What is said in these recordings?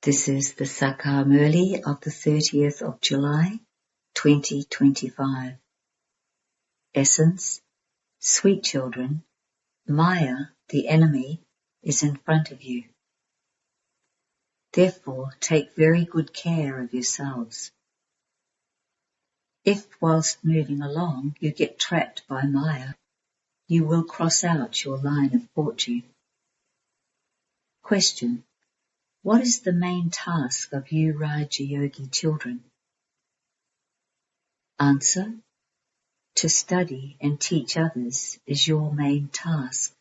This is the Sakar Murli of the 30th of July, 2025. Essence, sweet children, Maya, the enemy, is in front of you. Therefore, take very good care of yourselves. If whilst moving along you get trapped by Maya, you will cross out your line of fortune. Question. What is the main task of you Raja Yogi children? Answer. To study and teach others is your main task.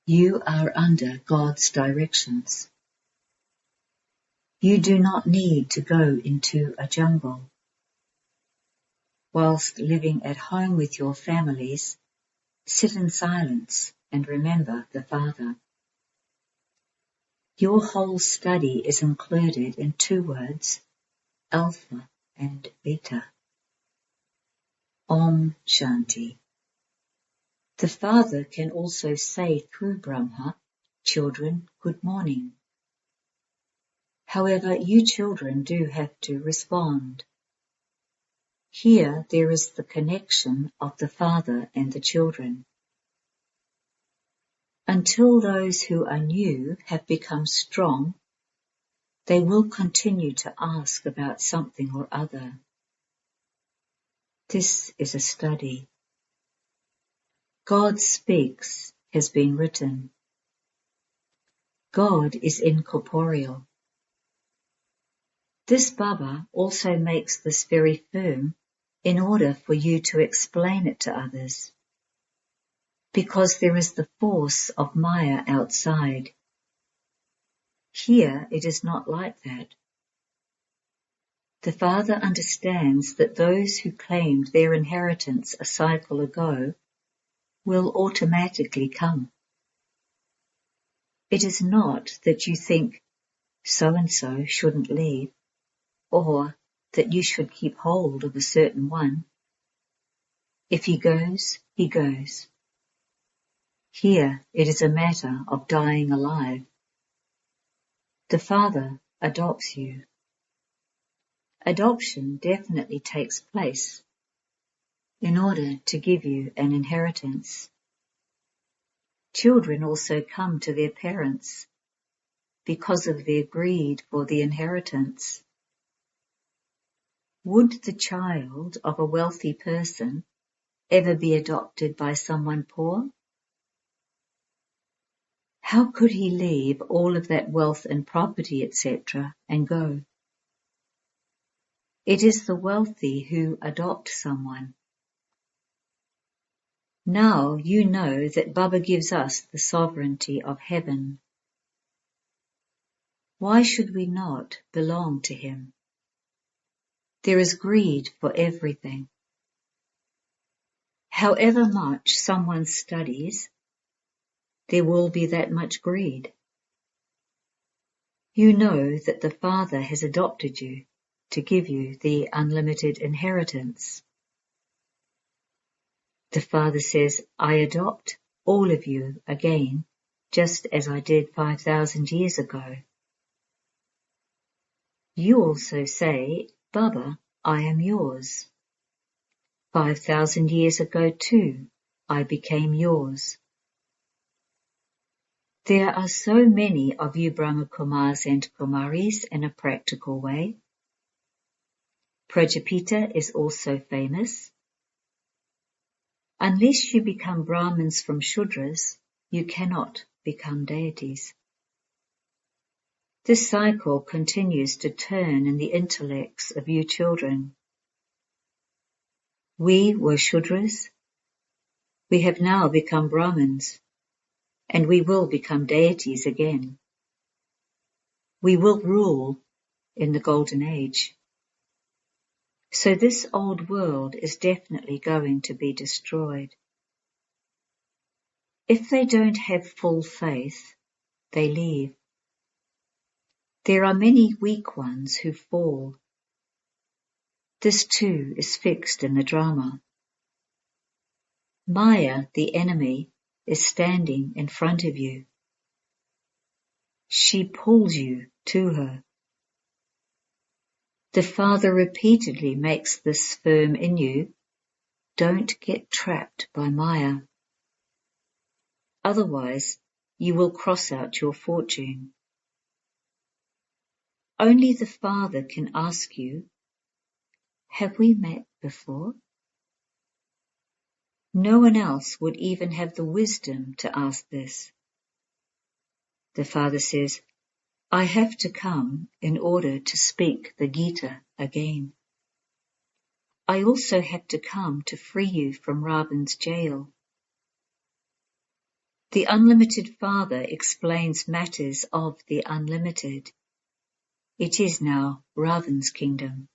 You are under God's directions. You do not need to go into a jungle. Whilst living at home with your families, sit in silence and remember the Father. Your whole study is included in two words, Alpha and Beta. Om Shanti. The Father can also say through Bramha, children, good morning. However, you children do have to respond. Here there is the connection of the Father and the children. Until those who are new have become strong, they will continue to ask about something or other. This is a study. God speaks has been written. God is incorporeal. This Baba also makes this very firm in order for you to explain it to others, because there is the force of Maya outside. Here it is not like that. The Father understands that those who claimed their inheritance a cycle ago will automatically come. It is not that you think so-and-so shouldn't leave, or that you should keep hold of a certain one. If he goes, he goes. Here it is a matter of dying alive. The Father adopts you. Adoption definitely takes place in order to give you an inheritance. Children also come to their parents because of their greed for the inheritance. Would the child of a wealthy person ever be adopted by someone poor? How could he leave all of that wealth and property, etc., and go? It is the wealthy who adopt someone. Now you know that Baba gives us the sovereignty of heaven. Why should we not belong to him? There is greed for everything. However much someone studies, there will be that much greed. You know that the Father has adopted you to give you the unlimited inheritance. The Father says, I adopt all of you again, just as I did 5,000 years ago. You also say, Baba, I am yours. 5,000 years ago too, I became yours. There are so many of you Brahma Kumaris and Kumaris in a practical way. Prajapita is also famous. Unless you become Brahmins from Shudras, you cannot become deities. This cycle continues to turn in the intellects of you children. We were Shudras. We have now become Brahmins, and we will become deities again. We will rule in the Golden Age. So this old world is definitely going to be destroyed. If they don't have full faith, they leave. There are many weak ones who fall. This too is fixed in the drama. Maya, the enemy, is standing in front of you. She pulls you to her. The Father repeatedly makes this firm in you: don't get trapped by Maya. Otherwise, you will cross out your fortune. Only the Father can ask you, have we met before? No one else would even have the wisdom to ask this. The Father says, I have to come in order to speak the Gita again. I also have to come to free you from Ravan's jail. The unlimited Father explains matters of the unlimited. It is now Ravan's kingdom.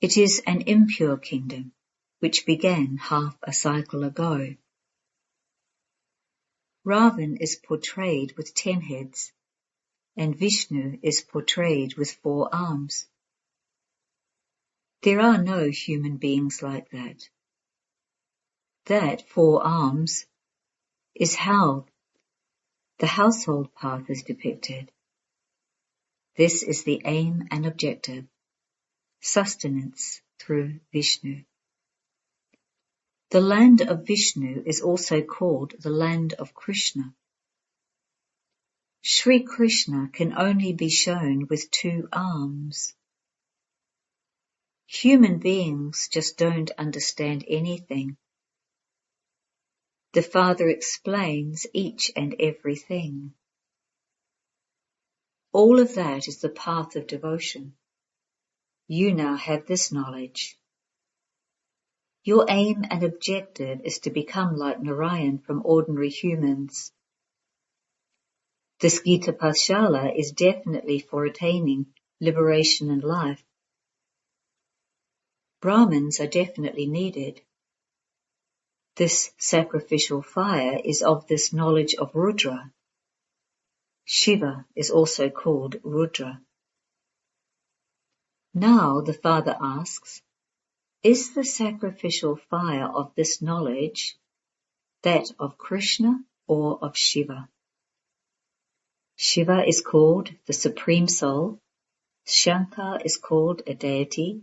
It is an impure kingdom, which began half a cycle ago. Ravan is portrayed with 10 heads, and Vishnu is portrayed with 4 arms. There are no human beings like that. That 4 arms is how the household path is depicted. This is the aim and objective, sustenance through Vishnu. The land of Vishnu is also called the land of Krishna. Sri Krishna can only be shown with 2 arms. Human beings just don't understand anything. The Father explains each and everything. All of that is the path of devotion. You now have this knowledge. Your aim and objective is to become like Narayan from ordinary humans. This Gita Pathshala is definitely for attaining liberation and life. Brahmins are definitely needed. This sacrificial fire is of this knowledge of Rudra. Shiva is also called Rudra. Now the Father asks, is the sacrificial fire of this knowledge that of Krishna or of Shiva? Shiva is called the Supreme Soul. Shankar is called a deity.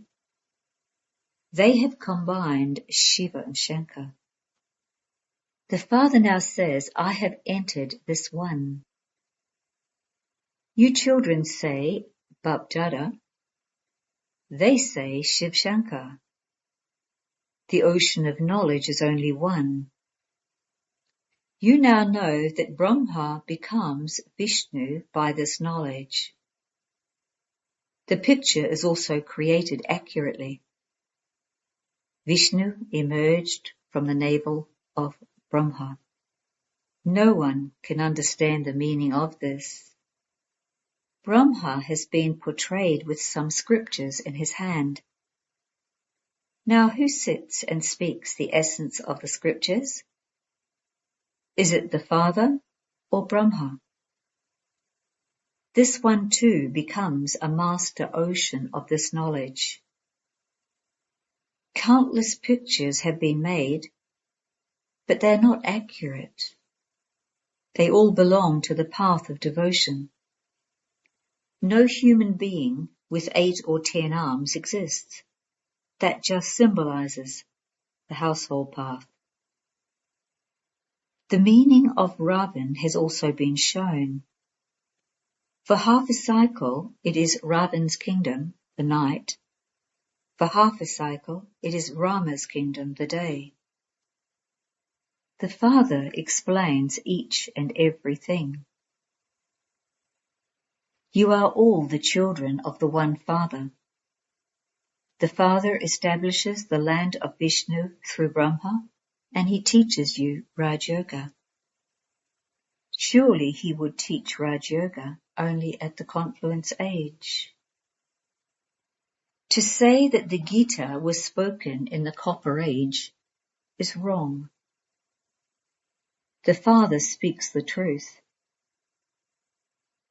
They have combined Shiva and Shankar. The Father now says, I have entered this one. You children say BapDada. They say Shiv Shankar. The ocean of knowledge is only one. You now know that Brahma becomes Vishnu by this knowledge. The picture is also created accurately. Vishnu emerged from the navel of Brahma. No one can understand the meaning of this. Brahma has been portrayed with some scriptures in his hand. Now who sits and speaks the essence of the scriptures? Is it the Father or Brahma? This one too becomes a master ocean of this knowledge. Countless pictures have been made, but they're not accurate. They all belong to the path of devotion. No human being with 8 or 10 arms exists. That just symbolizes the household path. The meaning of Ravan has also been shown. For half a cycle, it is Ravan's kingdom, the night. For half a cycle, it is Rama's kingdom, the day. The Father explains each and everything. You are all the children of the one Father. The Father establishes the land of Vishnu through Brahma, and he teaches you Raj Yoga. Surely he would teach Raj Yoga only at the confluence age. To say that the Gita was spoken in the Copper Age is wrong. The Father speaks the truth.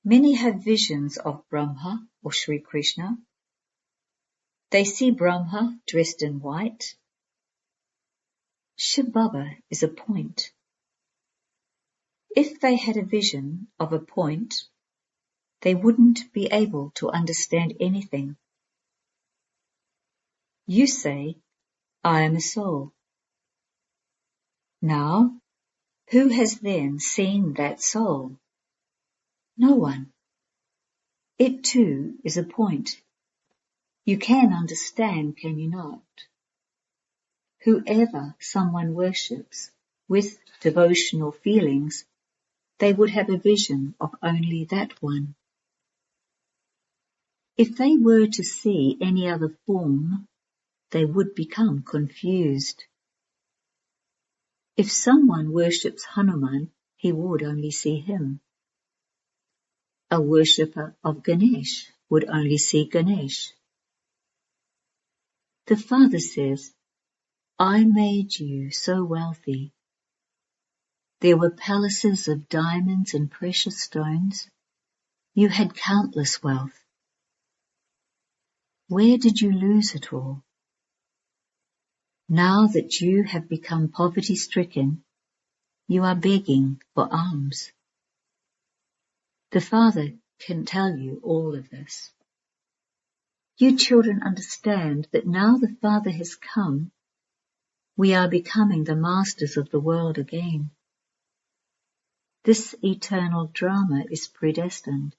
Many have visions of Brahma or Sri Krishna. They see Brahma dressed in white. Shivbaba is a point. If they had a vision of a point, they wouldn't be able to understand anything. You say, I am a soul. Now, who has then seen that soul? No one. It too is a point. You can understand, can you not? Whoever someone worships with devotional feelings, they would have a vision of only that one. If they were to see any other form, they would become confused. If someone worships Hanuman, he would only see him. A worshipper of Ganesh would only see Ganesh. The Father says, I made you so wealthy. There were palaces of diamonds and precious stones. You had countless wealth. Where did you lose it all? Now that you have become poverty-stricken, you are begging for alms. The Father can tell you all of this. You children understand that now the Father has come, we are becoming the masters of the world again. This eternal drama is predestined.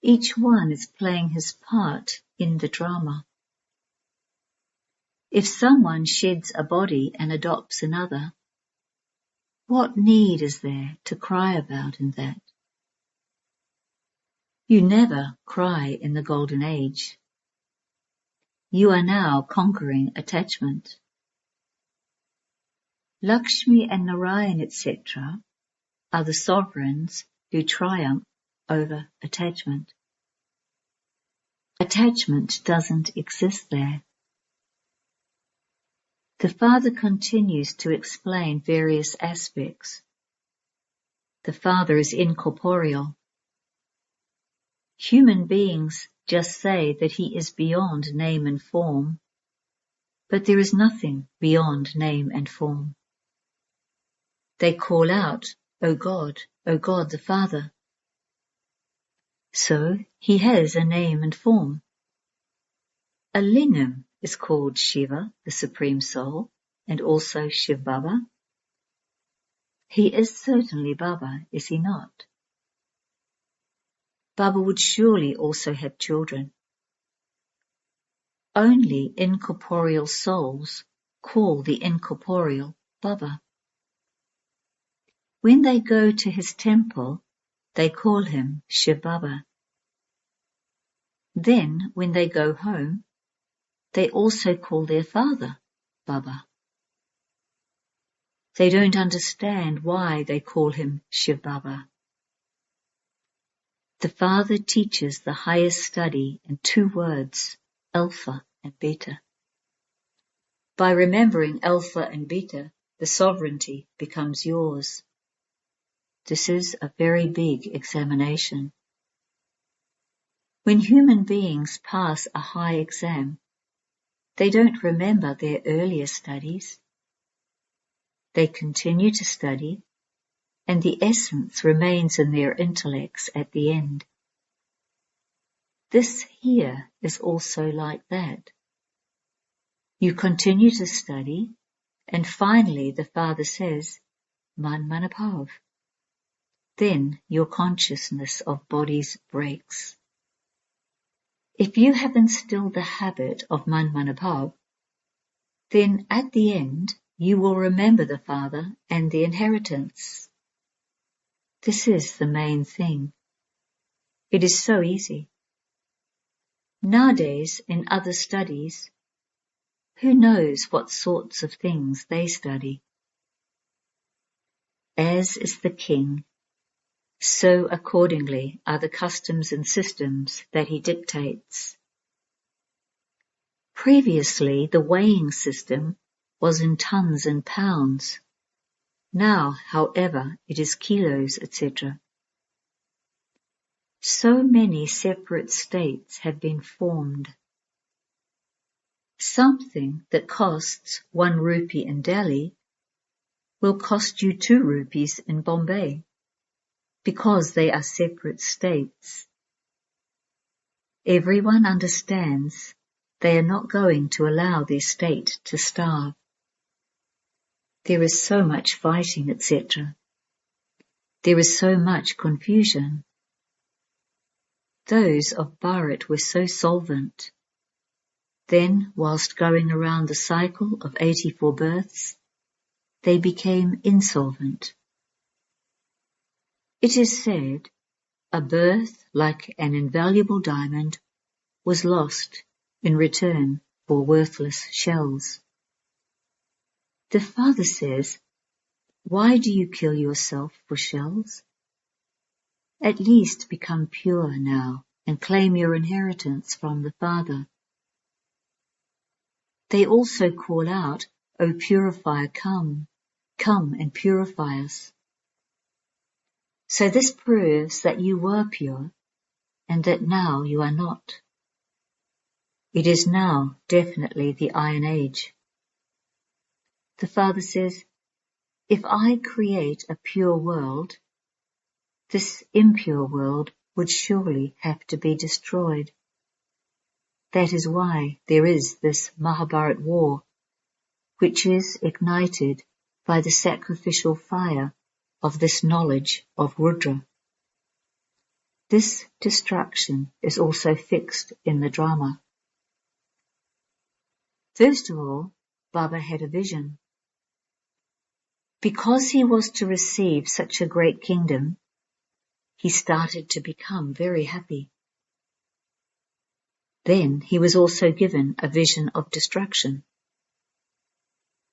Each one is playing his part in the drama. If someone sheds a body and adopts another, what need is there to cry about in that? You never cry in the golden age. You are now conquering attachment. Lakshmi and Narayan, etc., are the sovereigns who triumph over attachment. Attachment doesn't exist there. The Father continues to explain various aspects. The Father is incorporeal. Human beings just say that he is beyond name and form, but there is nothing beyond name and form. They call out, O God the Father. So he has a name and form. A lingam is called Shiva, the Supreme Soul, and also shivbaba. He is certainly Baba, is he not? Baba would surely also have children. Only incorporeal souls call the incorporeal Baba. When they go to his temple, they call him Shivbaba. Then, when they go home, they also call their father Baba. They don't understand why they call him Shivbaba. The Father teaches the highest study in 2 words, Alpha and Beta. By remembering Alpha and Beta, the sovereignty becomes yours. This is a very big examination. When human beings pass a high exam, they don't remember their earlier studies. They continue to study, and the essence remains in their intellects at the end. This here is also like that. You continue to study, and finally the Father says, Man Manabhav. Then your consciousness of bodies breaks. If you have instilled the habit of Man Manabhav, then at the end you will remember the Father and the inheritance. This is the main thing. It is so easy. Nowadays, in other studies, who knows what sorts of things they study? As is the king, so accordingly are the customs and systems that he dictates. Previously, the weighing system was in tons and pounds. Now, however, it is kilos, etc. So many separate states have been formed. Something that costs 1 rupee in Delhi will cost you 2 rupees in Bombay. because they are separate states. Everyone understands they are not going to allow their state to starve. There is so much fighting, etc. There is so much confusion. Those of Bharat were so solvent. Then, whilst going around the cycle of 84 births, they became insolvent. It is said, a birth like an invaluable diamond was lost in return for worthless shells. The Father says, why do you kill yourself for shells? At least become pure now and claim your inheritance from the Father. They also call out, O purifier, come and purify us. So this proves that you were pure and that now you are not. It is now definitely the Iron Age. The Father says, if I create a pure world, this impure world would surely have to be destroyed. That is why there is this Mahabharat war, which is ignited by the sacrificial fire of this knowledge of Rudra. This destruction is also fixed in the drama. First of all, Baba had a vision. Because he was to receive such a great kingdom, he started to become very happy. Then he was also given a vision of destruction.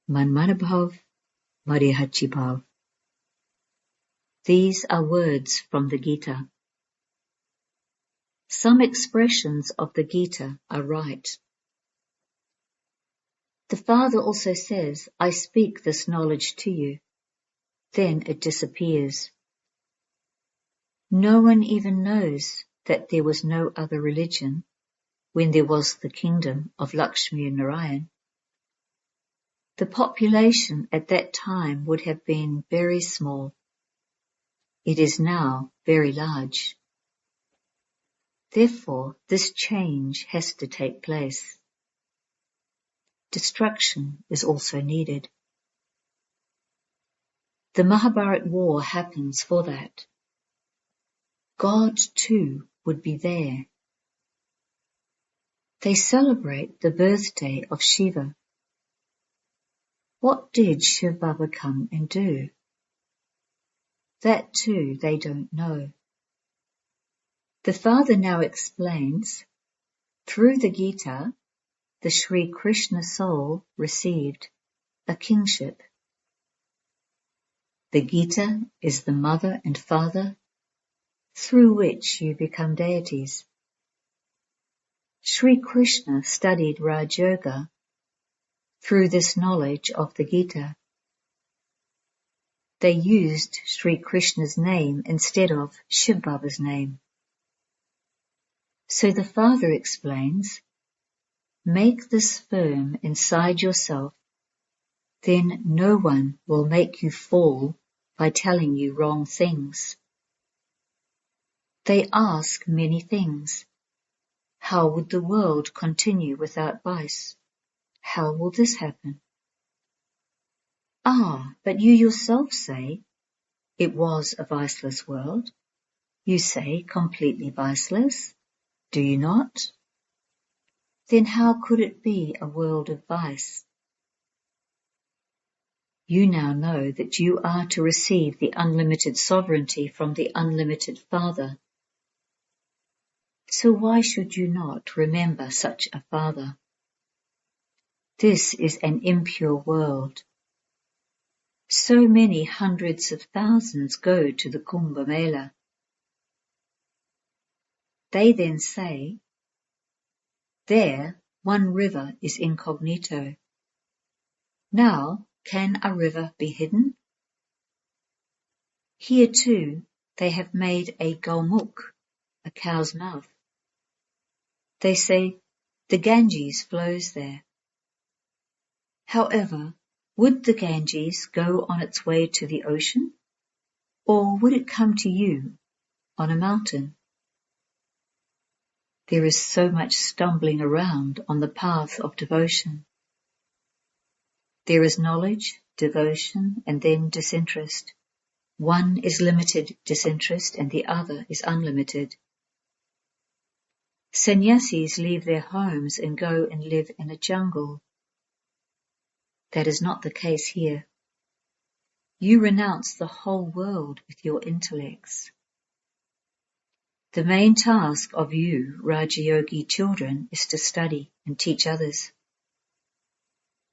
Manmanabhav, Marihachibhav. These are words from the Gita. Some expressions of the Gita are right. The Father also says, I speak this knowledge to you. Then it disappears. No one even knows that there was no other religion when there was the kingdom of Lakshmi and Narayan. The population at that time would have been very small. It is now very large. Therefore, this change has to take place. Destruction is also needed. The Mahabharat war happens for that. God too would be there. They celebrate the birthday of Shiva. What did shivbaba come and do? That too they don't know. The Father now explains, through the Gita, the Sri Krishna soul received a kingship. The Gita is the mother and father through which you become deities. Sri Krishna studied Raj Yoga through this knowledge of the Gita. They used Sri Krishna's name instead of Shivbaba's name. So the Father explains, make this firm inside yourself, then no one will make you fall by telling you wrong things. They ask many things. How would the world continue without vice? How will this happen? Ah, but you yourself say, it was a viceless world. You say completely viceless, do you not? Then how could it be a world of vice? You now know that you are to receive the unlimited sovereignty from the unlimited Father. So why should you not remember such a Father? This is an impure world. So many hundreds of thousands go to the Kumbh Mela. They then say, there one river is incognito. Now, can a river be hidden? Here too they have made a Gaumukh, a cow's mouth. They say, the Ganges flows there. However, would the Ganges go on its way to the ocean? Or would it come to you on a mountain? There is so much stumbling around on the path of devotion. There is knowledge, devotion, and then disinterest. One is limited disinterest and the other is unlimited. Sannyasis leave their homes and go and live in a jungle. That is not the case here. You renounce the whole world with your intellects. The main task of you, Raja Yogi children, is to study and teach others.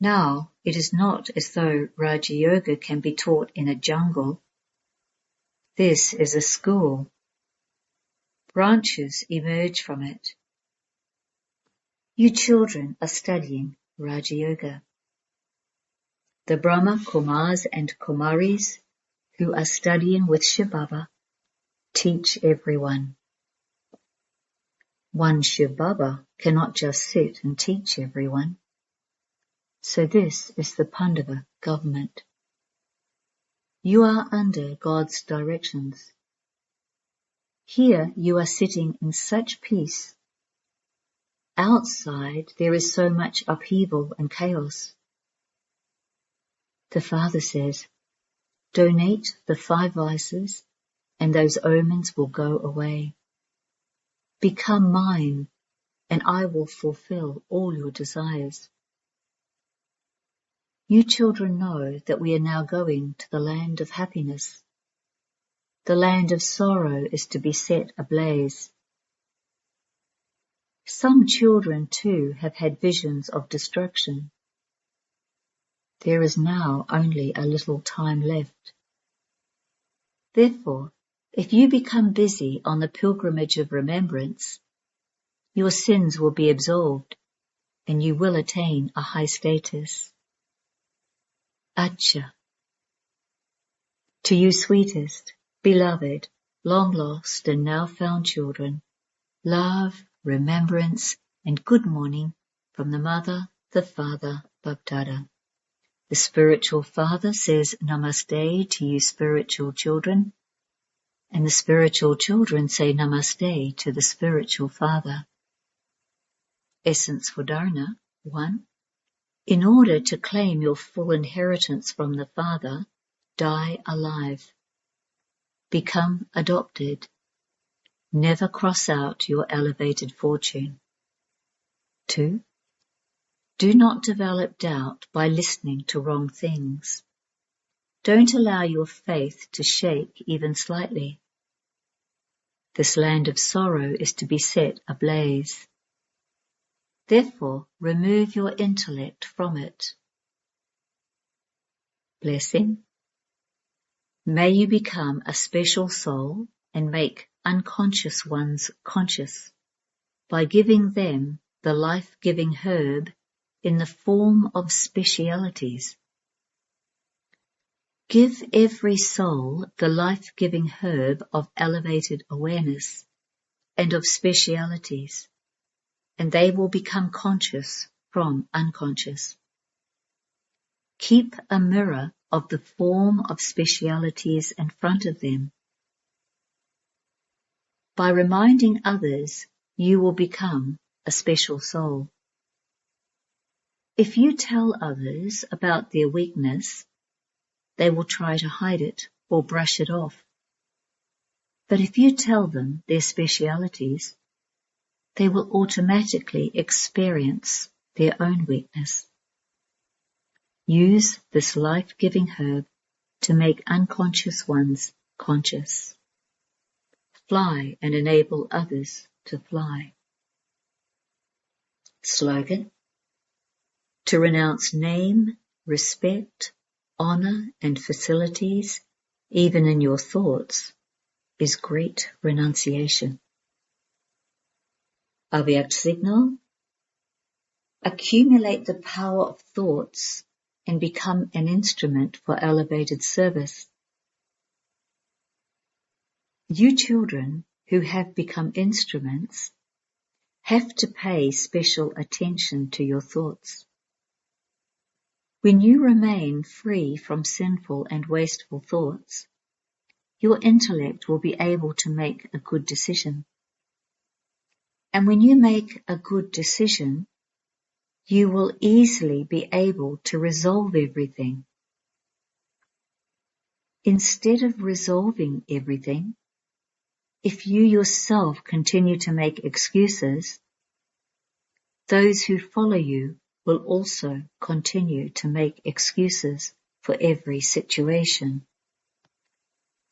Now, it is not as though Raja Yoga can be taught in a jungle. This is a school. Branches emerge from it. You children are studying Raja Yoga. The Brahma Kumaris and Kumaris who are studying with shivbaba teach everyone. One shivbaba cannot just sit and teach everyone. So this is the Pandava government. You are under God's directions. Here you are sitting in such peace. Outside there is so much upheaval and chaos. The Father says, donate the 5 vices and those omens will go away. Become mine and I will fulfill all your desires. You children know that we are now going to the land of happiness. The land of sorrow is to be set ablaze. Some children too have had visions of destruction. There is now only a little time left. Therefore, if you become busy on the pilgrimage of remembrance, your sins will be absolved and you will attain a high status. Acha. To you sweetest, beloved, long lost and now found children, love, remembrance and good morning from the Mother, the Father, BapDada. The spiritual Father says Namaste to you spiritual children, and the spiritual children say Namaste to the spiritual Father. Essence for Dharana 1. In order to claim your full inheritance from the Father, die alive. Become adopted. Never cross out your elevated fortune. 2. Do not develop doubt by listening to wrong things. Don't allow your faith to shake even slightly. This land of sorrow is to be set ablaze. Therefore, remove your intellect from it. Blessing. May you become a special soul and make unconscious ones conscious by giving them the life-giving herb in the form of specialities. Give every soul the life-giving herb of elevated awareness and of specialities, and they will become conscious from unconscious. Keep a mirror of the form of specialities in front of them. By reminding others, you will become a special soul. If you tell others about their weakness, they will try to hide it or brush it off. But if you tell them their specialities, they will automatically experience their own weakness. Use this life-giving herb to make unconscious ones conscious. Fly and enable others to fly. Slogan. To renounce name, respect, honor and facilities, even in your thoughts, is great renunciation. Avyakt signal. Accumulate the power of thoughts and become an instrument for elevated service. You children who have become instruments have to pay special attention to your thoughts. When you remain free from sinful and wasteful thoughts, your intellect will be able to make a good decision. And when you make a good decision, you will easily be able to resolve everything. Instead of resolving everything, if you yourself continue to make excuses, those who follow you will also continue to make excuses for every situation.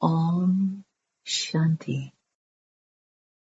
Om Shanti.